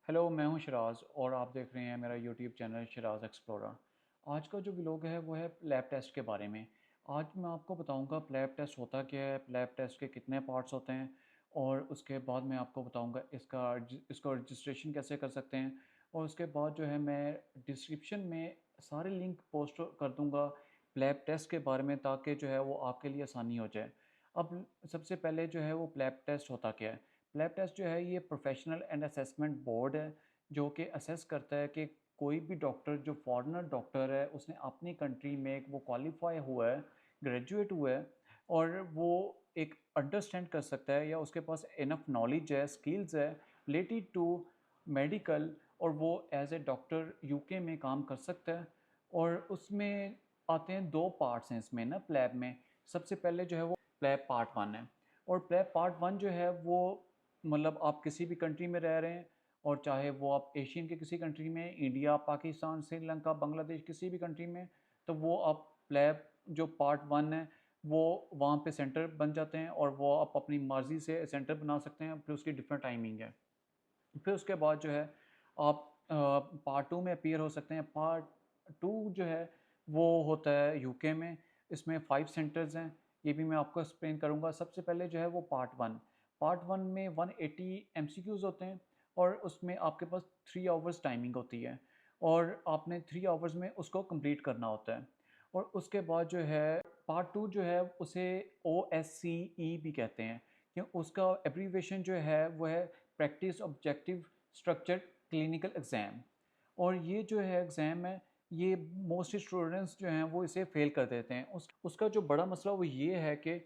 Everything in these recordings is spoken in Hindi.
हेलो, मैं हूं शिराज और आप देख रहे हैं मेरा यूट्यूब चैनल शिराज एक्सप्लोरर। आज का जो व्लॉग है वो है लैब टेस्ट के बारे में। आज मैं आपको बताऊंगा लैब टेस्ट होता क्या है, लैब टेस्ट के कितने पार्ट्स होते हैं और उसके बाद मैं आपको बताऊंगा इसका रजिस्ट्रेशन कैसे कर सकते हैं। और उसके बाद जो है मैं डिस्क्रिप्शन में सारे लिंक पोस्ट कर दूंगा लैब टेस्ट के बारे में, ताकि जो है वो आपके लिए आसानी हो जाए। अब सबसे पहले जो है वो लैब टेस्ट होता क्या है। लैब टेस्ट जो है ये प्रोफेशनल एंड असेसमेंट बोर्ड है जो कि असेस करता है कि कोई भी डॉक्टर जो फॉरेनर डॉक्टर है उसने अपनी कंट्री में वो क्वालिफाई हुआ है, ग्रेजुएट हुआ है और वो एक अंडरस्टैंड कर सकता है या उसके पास इनफ नॉलेज है, स्किल्स है रिलेटेड टू मेडिकल, और वो एज ए डॉक्टर यूके में काम कर सकता है। और उसमें आते हैं दो पार्ट्स हैं इसमें ना प्लैब में। सबसे पहले जो है वो प्लैब पार्ट वन है। और प्लैब पार्ट वन जो है वो मतलब आप किसी भी कंट्री में रह रहे हैं, और चाहे वो आप एशियन के किसी कंट्री में, इंडिया, पाकिस्तान, श्रीलंका, बांग्लादेश, किसी भी कंट्री में, तो वो आप प्लैब जो पार्ट वन है वो वहाँ पे सेंटर बन जाते हैं और वो आप अपनी मर्ज़ी से सेंटर बना सकते हैं। फिर उसकी डिफरेंट टाइमिंग है। फिर उसके बाद जो है आप पार्ट टू में अपीयर हो सकते हैं। पार्ट टू जो है वो होता है यूके में। इसमें 5 सेंटर्स हैं, ये भी मैं आपको एक्सप्लेन करूँगा। सबसे पहले जो है वो पार्ट वन में 180 एमसीक्यूज़ होते हैं और उसमें आपके पास 3 आवर्स टाइमिंग होती है और आपने 3 आवर्स में उसको कंप्लीट करना होता है। और उसके बाद जो है पार्ट टू जो है उसे OSCE भी कहते हैं, कि उसका एब्रीवेशन जो है वो है practice objective structure clinical exam. और ये जो है एग्ज़ाम है, ये मोस्ट स्टूडेंट्स जो हैं वो इसे फेल कर देते हैं। उसका जो बड़ा मसला वो ये है कि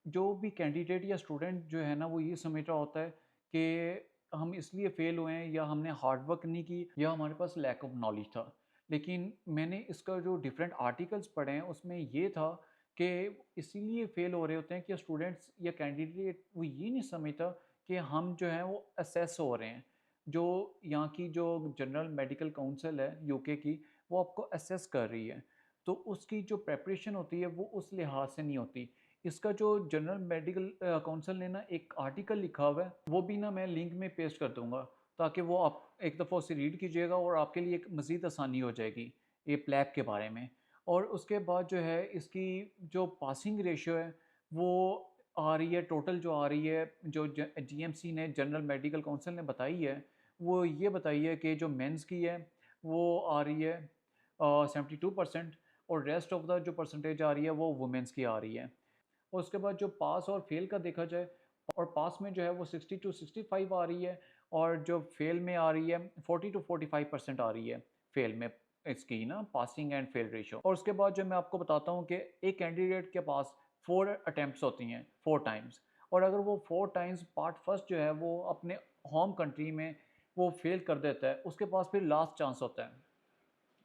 जो भी कैंडिडेट या स्टूडेंट जो है ना वो ये समझ रहा होता है कि हम इसलिए फेल हुए हैं या हमने हार्ड वर्क नहीं की या हमारे पास लैक ऑफ नॉलेज था। लेकिन मैंने इसका जो डिफरेंट आर्टिकल्स पढ़े हैं उसमें ये था कि इसीलिए फेल हो रहे होते हैं कि स्टूडेंट्स या कैंडिडेट वो ये नहीं समझता कि हम जो है वो असेस हो रहे हैं। जो यहाँ की जो जनरल मेडिकल काउंसिल है यूके की, वो आपको असेस कर रही है, तो उसकी जो प्रेपरेशन होती है वो उस लिहाज से नहीं होती। इसका जो जनरल मेडिकल काउंसिल ने ना एक आर्टिकल लिखा हुआ है, वो भी ना मैं लिंक में पेस्ट कर दूंगा, ताकि वो आप एक दफ़ा उसे रीड कीजिएगा और आपके लिए एक मज़ीद आसानी हो जाएगी ये प्लैब के बारे में। और उसके बाद जो है इसकी जो पासिंग रेशियो है वो आ रही है, टोटल जो आ रही है, जो जीएमसी ने जनरल मेडिकल काउंसिल ने बताई है, वो ये बताई है कि जो मेंस की है वो आ रही है 72%, और रेस्ट ऑफ द जो परसेंटेज आ रही है वो वुमेंस की आ रही है। और उसके बाद जो पास और फेल का देखा जाए, और पास में जो है वो 60 to 65 आ रही है, और जो फेल में आ रही है 40 to 45% आ रही है फेल में, इसकी ना पासिंग एंड फेल रेशियो। और उसके बाद जो मैं आपको बताता हूँ कि एक कैंडिडेट के पास 4 अटैम्प्ट्स होती हैं, 4 टाइम्स। और अगर वो 4 टाइम्स पार्ट फर्स्ट जो है वो अपने होम कंट्री में वो फेल कर देता है, उसके पास फिर लास्ट चांस होता है।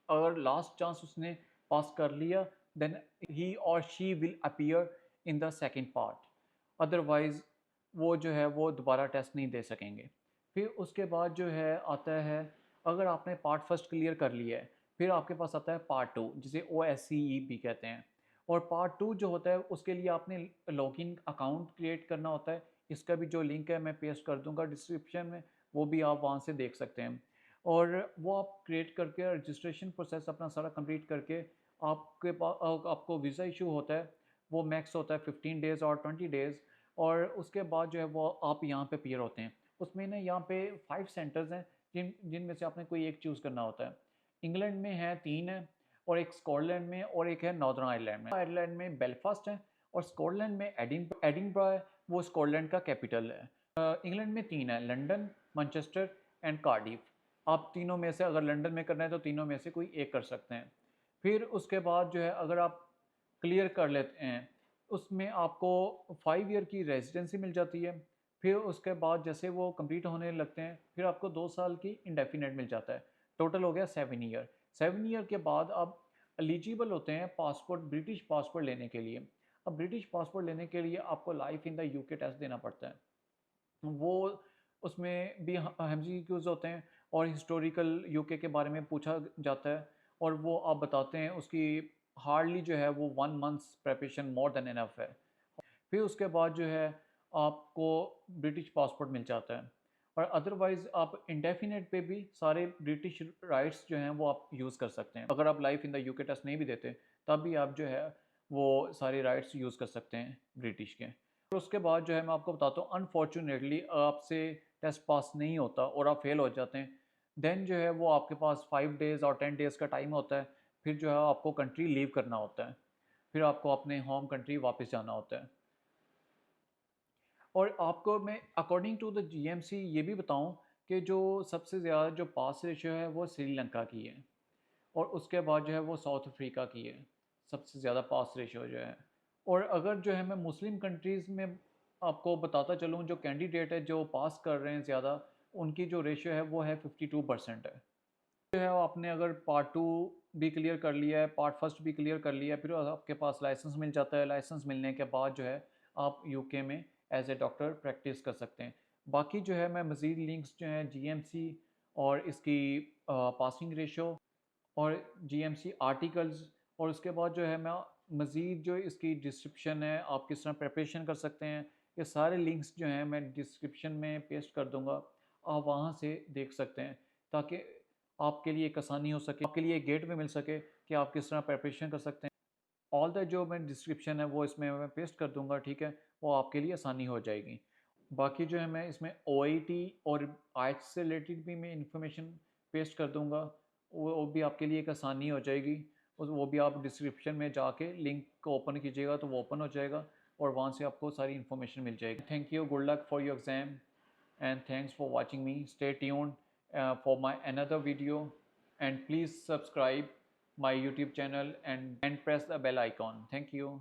अगर लास्ट चांस उसने पास कर लिया, देन ही और she will appear in the second part. Otherwise वो जो है वो दोबारा टेस्ट नहीं दे सकेंगे। फिर उसके बाद जो है आता है, अगर आपने पार्ट फर्स्ट क्लियर कर लिया है, फिर आपके पास आता है पार्ट टू, जिसे OSCE भी कहते हैं। और पार्ट टू जो होता है उसके लिए आपने लॉगिन अकाउंट क्रिएट करना होता है। इसका भी जो लिंक है मैं पेस्ट कर दूंगा डिस्क्रिप्शन में, वो भी आप वहाँ से देख सकते हैं। और वो आप क्रिएट करके रजिस्ट्रेशन प्रोसेस अपना सारा कंप्लीट करके आपके पास आपको वीज़ा इशू होता है। वो मैक्स होता है 15 डेज़ और 20 डेज़। और उसके बाद जो है वो आप यहाँ पे पीयर होते हैं। उसमें ना यहाँ पे 5 सेंटर्स हैं जिनमें से आपने कोई एक चूज़ करना होता है। इंग्लैंड में है 3 है, और एक स्कॉटलैंड में, और एक है नॉर्दर्न आयरलैंड में। आयरलैंड में बेलफास्ट है, और स्कॉटलैंड में एडिनब्रा है, वो स्कॉटलैंड का कैपिटल है। इंग्लैंड में 3 है, लंदन, मैनचेस्टर एंड कार्डिफ। आप तीनों में से अगर लंदन में करना है तो तीनों में से कोई एक कर सकते हैं। फिर उसके बाद जो है अगर आप क्लियर कर लेते हैं, उसमें आपको 5 ईयर की रेजिडेंसी मिल जाती है। फिर उसके बाद जैसे वो कंप्लीट होने लगते हैं, फिर आपको 2 साल की इंडेफिनेट मिल जाता है। टोटल हो गया 7 ईयर। 7 ईयर के बाद आप एलिजिबल होते हैं पासपोर्ट, ब्रिटिश पासपोर्ट लेने के लिए। अब ब्रिटिश पासपोर्ट लेने के लिए आपको life in the UK test देना पड़ता है। वो उसमें भी एमसीक्यूज़ होते हैं और हिस्टोरिकल यूके के बारे में पूछा जाता है, और वो आप बताते हैं। उसकी हार्डली जो है वो 1 months preparation more than enough है। फिर उसके बाद जो है आपको ब्रिटिश पासपोर्ट मिल जाता है। और अदरवाइज़ आप इंडेफिनेट पे भी सारे ब्रिटिश राइट्स जो हैं वो आप यूज़ कर सकते हैं। अगर आप life in the UK test नहीं भी देते तब भी आप जो है वो सारे राइट्स यूज़ कर सकते हैं ब्रिटिश के। और उसके बाद जो है मैं आपको बताता हूँ, अनफॉर्चुनेटली आपसे टेस्ट पास नहीं होता और आप फेल हो जाते हैं, देन जो है वो आपके पास 5 डेज़ और 10 डेज़ का टाइम होता है। फिर जो है आपको कंट्री लीव करना होता है, फिर आपको अपने होम कंट्री वापस जाना होता है। और आपको मैं अकॉर्डिंग टू द जीएमसी ये भी बताऊं कि जो सबसे ज़्यादा जो पास रेशियो है वो श्रीलंका की है, और उसके बाद जो है वो साउथ अफ्रीका की है, सबसे ज़्यादा पास रेशियो जो है। और अगर जो है मैं मुस्लिम कंट्रीज़ में आपको बताता चलूँ, जो कैंडिडेट है जो पास कर रहे हैं ज़्यादा, उनकी जो रेशियो है वो है 52% है। जो है आपने अगर पार्ट टू भी क्लियर कर लिया है, पार्ट फर्स्ट भी क्लियर कर लिया है, फिर आपके पास लाइसेंस मिल जाता है। लाइसेंस मिलने के बाद जो है आप यूके में एज ए डॉक्टर प्रैक्टिस कर सकते हैं। बाकी जो है मैं मज़ीद लिंक्स जो हैं जीएमसी और इसकी पासिंग रेशो और जीएमसी आर्टिकल्स, और उसके बाद जो है मैं मज़ीद जो इसकी डिस्क्रिप्शन है, आप किस तरह प्रिपरेशन कर सकते हैं, ये सारे लिंक्स जो हैं मैं डिस्क्रिप्शन में पेस्ट कर दूंगा। आप वहाँ से देख सकते हैं, ताकि आपके लिए एक आसानी हो सके, आपके लिए एक गेट में मिल सके कि आप किस तरह प्रिपरेशन कर सकते हैं। ऑल द जो मैं डिस्क्रिप्शन है वो इसमें मैं पेस्ट कर दूंगा, ठीक है, वो आपके लिए आसानी हो जाएगी। बाकी जो है मैं इसमें ओआईटी और आइट्स से रिलेटेड भी मैं इंफॉर्मेशन पेस्ट कर दूंगा, वो भी आपके लिए एक आसानी हो जाएगी। वो भी आप डिस्क्रिप्शन में जाके लिंक को ओपन कीजिएगा तो वो ओपन हो जाएगा, और वहाँ से आपको सारी इन्फॉर्मेशन मिल जाएगी। Thank you, good luck for your exam, and thanks for watching me. Stay tuned for my another video, and please subscribe my YouTube channel and press the bell icon. Thank you.